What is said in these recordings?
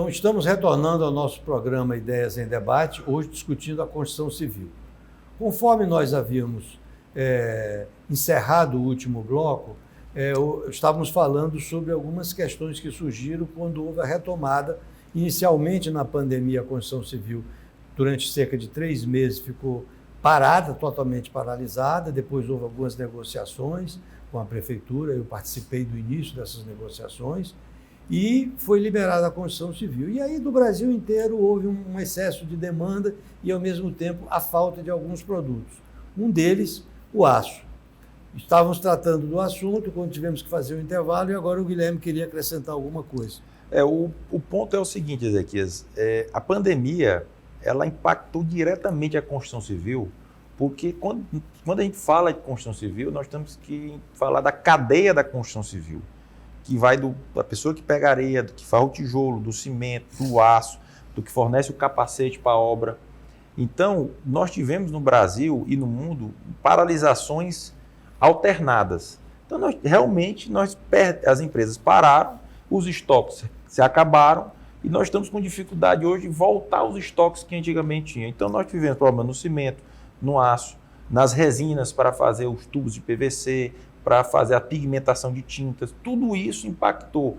Então, estamos retornando ao nosso programa Ideias em Debate, hoje discutindo a Construção Civil. Conforme nós havíamos encerrado o último bloco, estávamos falando sobre algumas questões que surgiram quando houve a retomada. Inicialmente, na pandemia, a construção civil, durante cerca de 3 meses, ficou parada, totalmente paralisada. Depois houve algumas negociações com a prefeitura, eu participei do início dessas negociações, e foi liberada a construção civil. E aí, do Brasil inteiro, houve um excesso de demanda e, ao mesmo tempo, a falta de alguns produtos. Um deles, o aço. Estávamos tratando do assunto quando tivemos que fazer o intervalo e agora o Guilherme queria acrescentar alguma coisa. O ponto é o seguinte, Ezequias, a pandemia ela impactou diretamente a construção civil, porque quando a gente fala de construção civil, nós temos que falar da cadeia da construção civil, que vai da pessoa que pega areia, do que faz o tijolo, do cimento, do aço, do que fornece o capacete para a obra. Então, nós tivemos no Brasil e no mundo paralisações alternadas. Então, as empresas pararam, os estoques se acabaram e nós estamos com dificuldade hoje de voltar aos estoques que antigamente tinham. Então, nós tivemos problema no cimento, no aço, nas resinas para fazer os tubos de PVC, para fazer a pigmentação de tintas. Tudo isso impactou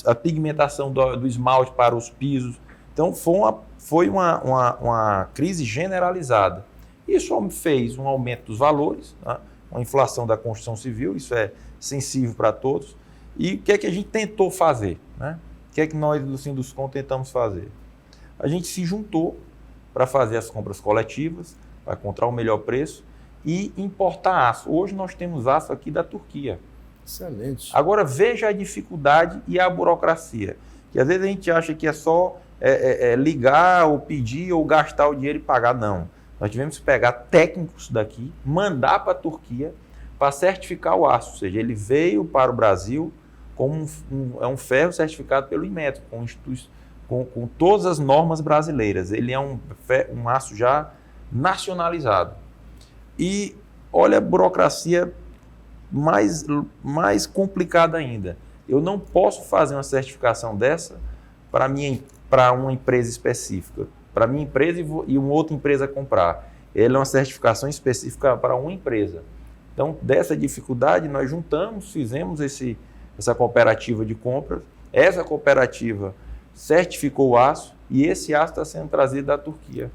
a pigmentação do esmalte para os pisos. Então, foi uma crise generalizada. Isso fez um aumento dos valores, né? Uma inflação da construção civil, isso é sensível para todos. E o que é que a gente tentou fazer, né? O que é que nós do Sinduscon tentamos fazer? A gente se juntou para fazer as compras coletivas, para encontrar o melhor preço e importar aço. Hoje nós temos aço aqui da Turquia. Excelente. Agora veja a dificuldade e a burocracia. Que às vezes a gente acha que é só ligar ou pedir ou gastar o dinheiro e pagar. Não. Nós tivemos que pegar técnicos daqui, mandar para a Turquia para certificar o aço. Ou seja, ele veio para o Brasil como um ferro certificado pelo Inmetro, com todas as normas brasileiras. Ele é um aço já nacionalizado. E olha a burocracia mais complicada ainda. Eu não posso fazer uma certificação dessa para uma empresa específica, para minha empresa e uma outra empresa comprar. Ela é uma certificação específica para uma empresa. Então, dessa dificuldade, nós fizemos essa cooperativa de compras. Essa cooperativa certificou o aço e esse aço está sendo trazido da Turquia,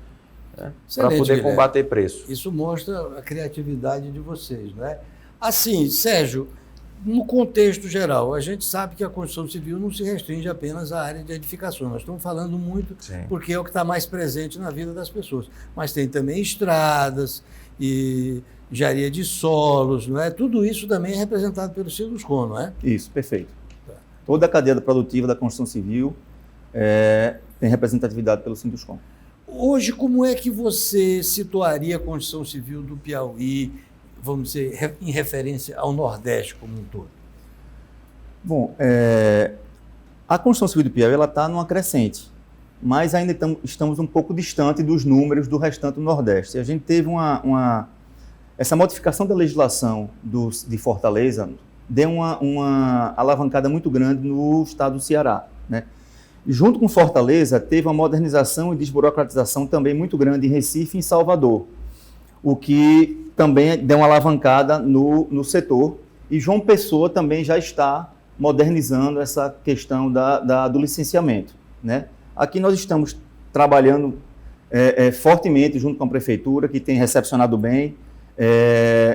né, para poder combater preço. Isso mostra a criatividade de vocês, não é? Assim, Sérgio, no contexto geral, a gente sabe que a construção civil não se restringe apenas à área de edificação. Nós estamos falando muito porque é o que está mais presente na vida das pessoas. Mas tem também estradas e engenharia de solos, não é? Tudo isso também é representado pelo Sinduscon, não é? Isso, perfeito. Toda a cadeia produtiva da construção civil tem representatividade pelo Sinduscon. Hoje, como é que você situaria a construção civil do Piauí, vamos dizer, em referência ao Nordeste como um todo? Bom, a construção civil do Piauí está numa crescente, mas ainda estamos um pouco distante dos números do restante do Nordeste. A gente teve essa modificação da legislação de Fortaleza deu uma alavancada muito grande no estado do Ceará, né? Junto com Fortaleza, teve uma modernização e desburocratização também muito grande em Recife e em Salvador, o que também deu uma alavancada no setor. E João Pessoa também já está modernizando essa questão do licenciamento, né? Aqui nós estamos trabalhando fortemente junto com a Prefeitura, que tem recepcionado bem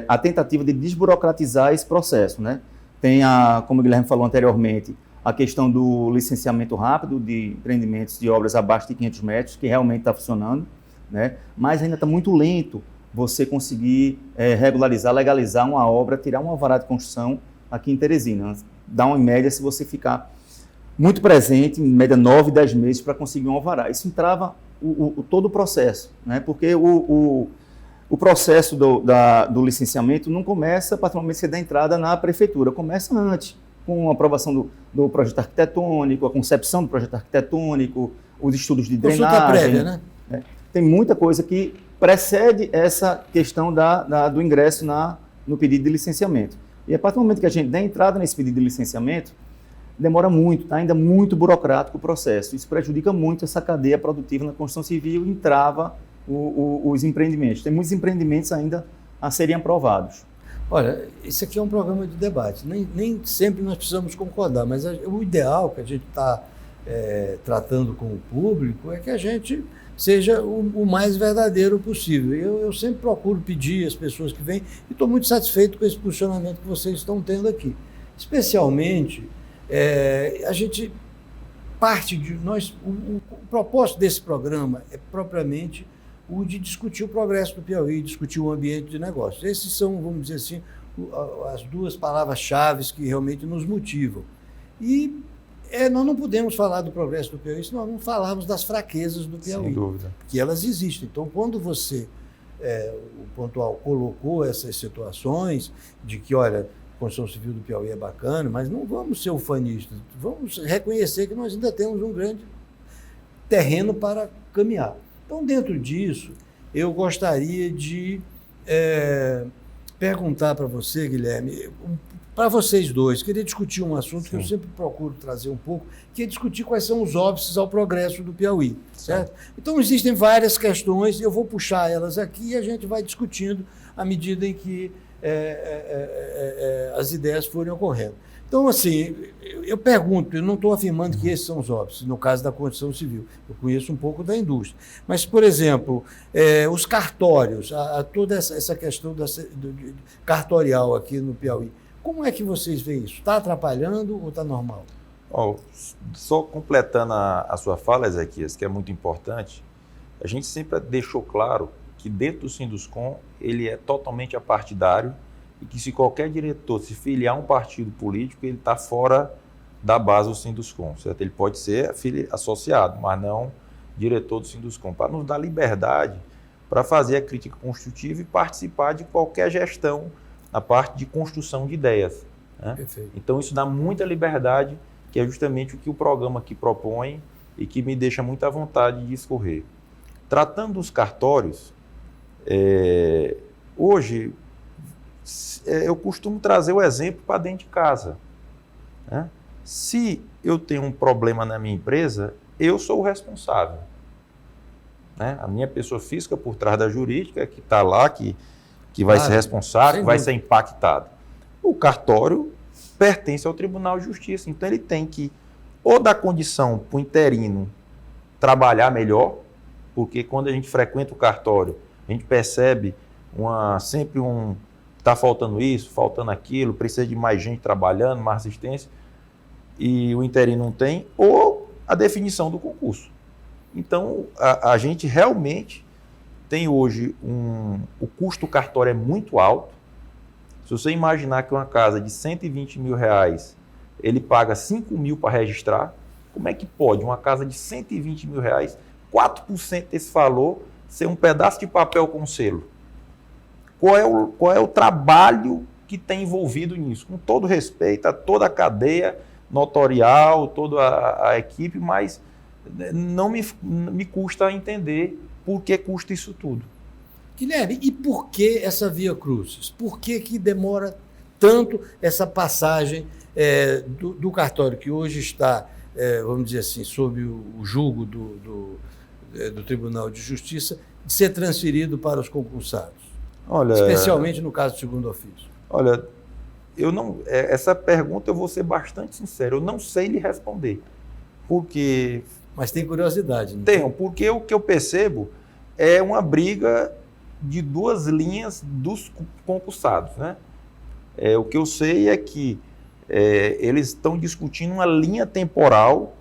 a tentativa de desburocratizar esse processo, né? Tem, como o Guilherme falou anteriormente, a questão do licenciamento rápido de empreendimentos de obras abaixo de 500 metros, que realmente está funcionando, né? Mas ainda está muito lento você conseguir regularizar, legalizar uma obra, tirar um alvará de construção aqui em Teresina. Dá uma média, se você ficar muito presente, em média 9, 10 meses para conseguir um alvará. Isso entrava todo o processo, né? Porque o processo do licenciamento não começa a partir do momento que você dá entrada na prefeitura, começa antes, com a aprovação do projeto arquitetônico, a concepção do projeto arquitetônico, os estudos de drenagem. Consulta prévia, né? Tem muita coisa que precede essa questão do ingresso no pedido de licenciamento. E a partir do momento que a gente dá entrada nesse pedido de licenciamento, demora muito, está ainda muito burocrático o processo. Isso prejudica muito essa cadeia produtiva na construção civil e entrava os empreendimentos. Tem muitos empreendimentos ainda a serem aprovados. Olha, esse aqui é um programa de debate. Nem sempre nós precisamos concordar, mas o ideal que a gente está tratando com o público é que a gente seja o mais verdadeiro possível. Eu sempre procuro pedir às pessoas que vêm e estou muito satisfeito com esse posicionamento que vocês estão tendo aqui. Especialmente, a gente parte de nós. O propósito desse programa é propriamente o de discutir o progresso do Piauí, discutir o ambiente de negócios. Esses são, vamos dizer assim, as duas palavras-chave que realmente nos motivam. E nós não podemos falar do progresso do Piauí se nós não falarmos das fraquezas do Piauí. Sem dúvida. Que elas existem. Então, quando você, o Pontual, colocou essas situações de que, olha, a construção civil do Piauí é bacana, mas não vamos ser ufanistas, vamos reconhecer que nós ainda temos um grande terreno para caminhar. Então, dentro disso, eu gostaria de perguntar para você, Guilherme, para vocês dois, queria discutir um assunto que eu sempre procuro trazer um pouco, que é discutir quais são os óbices ao progresso do Piauí, certo? Então, existem várias questões, eu vou puxar elas aqui e a gente vai discutindo à medida em que as ideias forem ocorrendo. Então, assim, eu pergunto, eu não estou afirmando que esses são os óbices, no caso da construção civil. Eu conheço um pouco da indústria. Mas, por exemplo, os cartórios, toda essa questão cartorial aqui no Piauí, como é que vocês veem isso? Está atrapalhando ou está normal? Só completando a sua fala, Ezequias, que é muito importante, a gente sempre deixou claro que dentro do Sinduscom ele é totalmente apartidário e que se qualquer diretor se filiar a um partido político, ele está fora da base do Sinduscom, certo? Ele pode ser associado, mas não diretor do Sinduscom, para nos dar liberdade para fazer a crítica construtiva e participar de qualquer gestão na parte de construção de ideias. Né? Perfeito. Então isso dá muita liberdade, que é justamente o que o programa aqui propõe e que me deixa muita vontade de discorrer. Tratando dos cartórios, hoje eu costumo trazer o exemplo para dentro de casa. Né? Se eu tenho um problema na minha empresa, eu sou o responsável. Né? A minha pessoa física por trás da jurídica, que está lá, que vai ser responsável, que vai ser impactada. O cartório pertence ao Tribunal de Justiça, então ele tem que ou dar condição para o interino trabalhar melhor, porque quando a gente frequenta o cartório, a gente percebe sempre está faltando isso, faltando aquilo, precisa de mais gente trabalhando, mais assistência, e o interino não tem, ou a definição do concurso. Então, a gente realmente tem hoje o custo do cartório é muito alto. Se você imaginar que uma casa de 120 mil reais, ele paga 5 mil para registrar, como é que pode uma casa de 120 mil reais, 4% desse valor, ser um pedaço de papel com selo? Qual é o trabalho que tem envolvido nisso? Com todo respeito a toda a cadeia notorial, toda a equipe, mas não me custa entender por que custa isso tudo. Guilherme, e por que essa via crucis? Por que demora tanto essa passagem do cartório, que hoje está, vamos dizer assim, sob o julgo do Tribunal de Justiça, de ser transferido para os concursados? Olha, especialmente no caso do segundo ofício. Olha, essa pergunta eu vou ser bastante sincero, eu não sei lhe responder. Porque... Mas tem curiosidade, não tem? Porque o que eu percebo é uma briga de duas linhas dos concursados. Né? O que eu sei é que eles estão discutindo uma linha temporal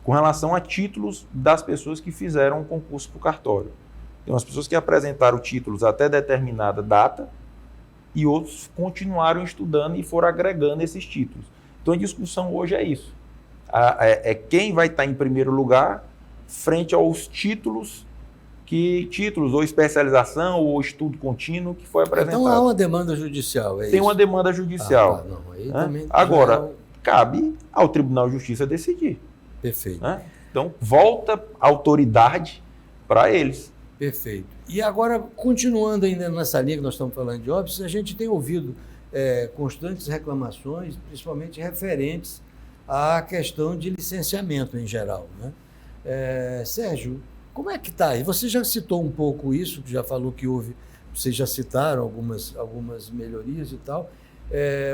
com relação a títulos das pessoas que fizeram o concurso para o cartório. Tem umas pessoas que apresentaram títulos até determinada data e outros continuaram estudando e foram agregando esses títulos. Então a discussão hoje é isso. Quem vai estar em primeiro lugar frente aos títulos ou especialização ou estudo contínuo que foi apresentado. Então há uma demanda judicial, Tem uma demanda judicial. Não, aí também agora, cabe ao Tribunal de Justiça decidir. Perfeito. Então, volta a autoridade para eles. Perfeito. E agora, continuando ainda nessa linha que nós estamos falando de óbices, a gente tem ouvido constantes reclamações, principalmente referentes à questão de licenciamento em geral, né? Sérgio, como é que está? E você já citou um pouco isso, já falou que houve, vocês já citaram algumas melhorias e tal,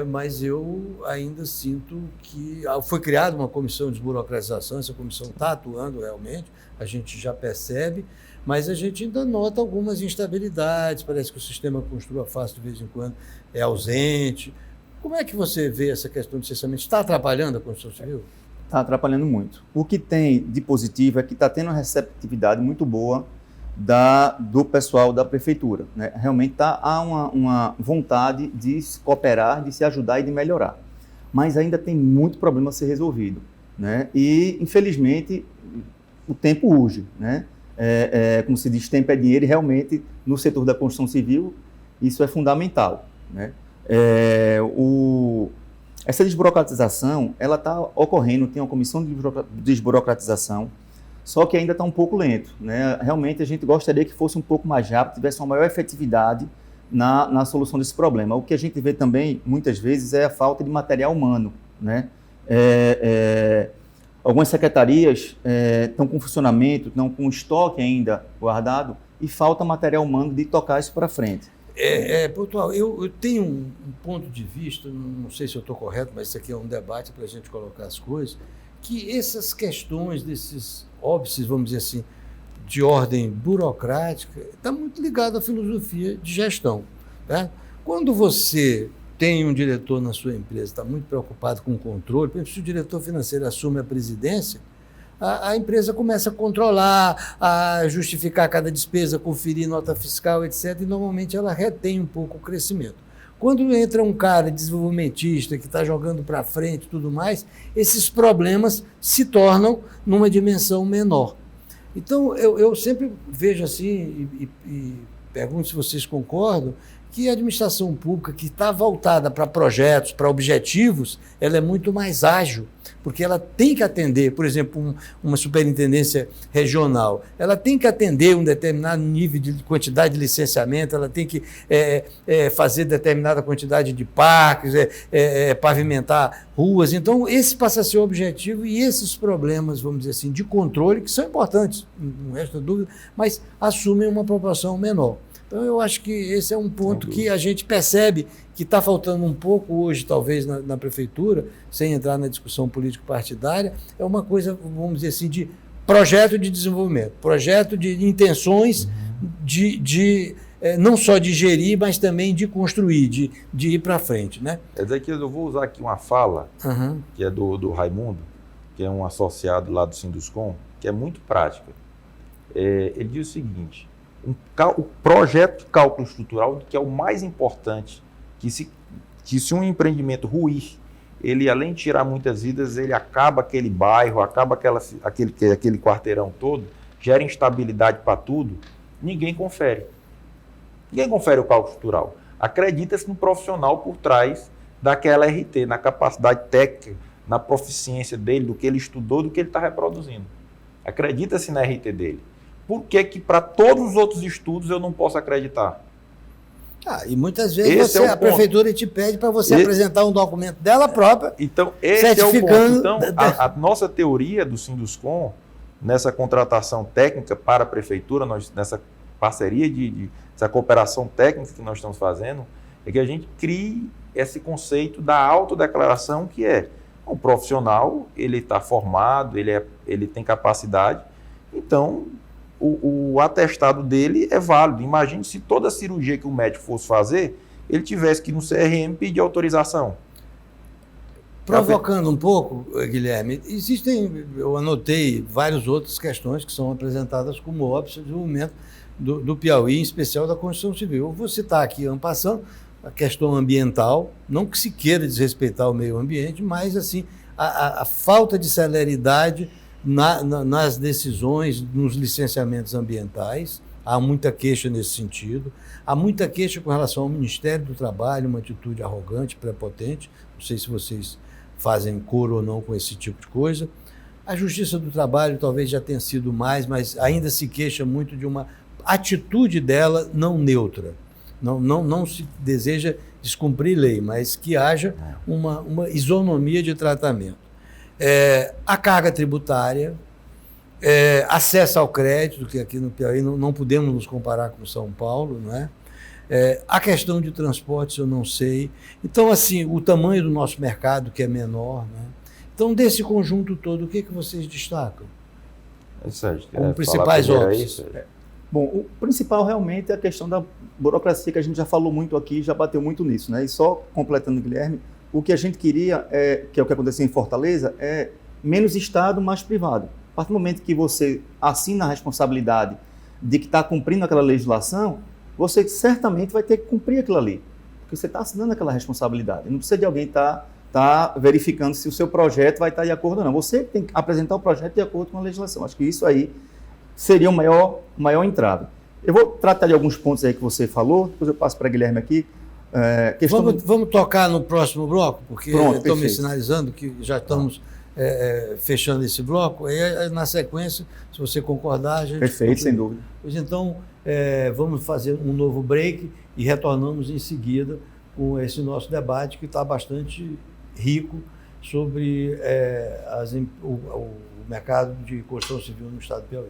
mas eu ainda sinto que foi criada uma comissão de desburocratização, essa comissão está atuando realmente, a gente já percebe, mas a gente ainda nota algumas instabilidades, parece que o sistema Construa Fácil de vez em quando é ausente. Como é que você vê essa questão de licenciamento? Está atrapalhando a construção civil? Está atrapalhando muito. O que tem de positivo é que está tendo uma receptividade muito boa do pessoal da prefeitura, né? Realmente há uma vontade de se cooperar, de se ajudar e de melhorar. Mas ainda tem muito problema a ser resolvido, né? E, infelizmente, o tempo urge, né? Como se diz, tempo é dinheiro, e realmente, no setor da construção civil, isso é fundamental, né? Essa desburocratização, ela está ocorrendo, tem uma comissão de desburocratização, só que ainda está um pouco lento, né? Realmente a gente gostaria que fosse um pouco mais rápido, tivesse uma maior efetividade na solução desse problema. O que a gente vê também, muitas vezes, é a falta de material humano, né? Algumas secretarias estão com funcionamento, estão com estoque ainda guardado e falta material humano de tocar isso para frente. Pontual, eu tenho um ponto de vista, não sei se eu estou correto, mas isso aqui é um debate para a gente colocar as coisas, que essas questões desses óbices, vamos dizer assim, de ordem burocrática, está muito ligado à filosofia de gestão, tá? Quando você tem um diretor na sua empresa, está muito preocupado com o controle, por exemplo, se o diretor financeiro assume a presidência, a empresa começa a controlar, a justificar cada despesa, conferir nota fiscal, etc., e normalmente ela retém um pouco o crescimento. Quando entra um cara desenvolvimentista que está jogando para frente e tudo mais, esses problemas se tornam numa dimensão menor. Então, eu sempre vejo assim, e pergunto se vocês concordam, que a administração pública que está voltada para projetos, para objetivos, ela é muito mais ágil, porque ela tem que atender, por exemplo, uma superintendência regional, ela tem que atender um determinado nível de quantidade de licenciamento, ela tem que fazer determinada quantidade de parques, pavimentar ruas. Então, esse passa a ser o objetivo e esses problemas, vamos dizer assim, de controle, que são importantes, não resta dúvida, mas assumem uma proporção menor. Então, eu acho que esse é um ponto que a gente percebe que está faltando um pouco hoje, talvez, na prefeitura, sem entrar na discussão político-partidária, é uma coisa, vamos dizer assim, de projeto de desenvolvimento, projeto de intenções não só de gerir, mas também de construir, de ir para frente, né? Quer dizer que eu vou usar aqui uma fala, que é do Raimundo, que é um associado lá do Sinduscom, que é muito prática. Ele diz o seguinte: o projeto de cálculo estrutural, que é o mais importante, que se um empreendimento ruir, ele, além de tirar muitas vidas, ele acaba aquele bairro, acaba aquele quarteirão todo, gera instabilidade para tudo, ninguém confere. Ninguém confere o cálculo estrutural. Acredita-se no profissional por trás daquela RT, na capacidade técnica, na proficiência dele, do que ele estudou, do que ele está reproduzindo. Acredita-se na RT dele. Por que para todos os outros estudos eu não posso acreditar? E muitas vezes a prefeitura te pede para você apresentar um documento dela própria. Então, esse é o ponto. Então, a nossa teoria do Sinduscom, nessa contratação técnica para a prefeitura, nessa parceria essa cooperação técnica que nós estamos fazendo, é que a gente crie esse conceito da autodeclaração, que é um profissional, ele está formado, ele tem capacidade, então o atestado dele é válido. Imagine se toda cirurgia que o médico fosse fazer, ele tivesse que ir no CRM pedir autorização. Provocando um pouco, Guilherme, eu anotei várias outras questões que são apresentadas como óbvias de desenvolvimento do Piauí, em especial da construção civil. Eu vou citar aqui, en passant, a questão ambiental, não que se queira desrespeitar o meio ambiente, mas assim, a falta de celeridade nas decisões, nos licenciamentos ambientais. Há muita queixa nesse sentido. Há muita queixa com relação ao Ministério do Trabalho, uma atitude arrogante, prepotente. Não sei se vocês fazem coro ou não com esse tipo de coisa. A Justiça do Trabalho talvez já tenha sido mais, mas ainda se queixa muito de uma atitude dela não neutra. Não se deseja descumprir lei, mas que haja uma isonomia de tratamento. a carga tributária, acesso ao crédito, que aqui no Piauí não podemos nos comparar com São Paulo, não é? A questão de transportes eu não sei. Então, assim, o tamanho do nosso mercado, que é menor, né? Então, desse conjunto todo, o que vocês destacam? Sérgio, como principais óbices? Bom, o principal realmente é a questão da burocracia, que a gente já falou muito aqui, já bateu muito nisso, né? E só completando, Guilherme, o que a gente queria, que é o que aconteceu em Fortaleza, é menos Estado, mais privado. A partir do momento que você assina a responsabilidade de que está cumprindo aquela legislação, você certamente vai ter que cumprir aquilo ali, porque você está assinando aquela responsabilidade. Não precisa de alguém estar verificando se o seu projeto vai estar de acordo ou não. Você tem que apresentar o projeto de acordo com a legislação. Acho que isso aí seria o maior entrave. Eu vou tratar de alguns pontos aí que você falou, depois eu passo para a Guilherme aqui. Vamos tocar no próximo bloco, porque estão me perfeito. sinalizando que já estamos fechando esse bloco, e na sequência, se você concordar, a gente... Perfeito, continua. sem dúvida. Pois então, vamos fazer um novo break e retornamos em seguida com esse nosso debate, que está bastante rico sobre o mercado de construção civil no estado do Piauí.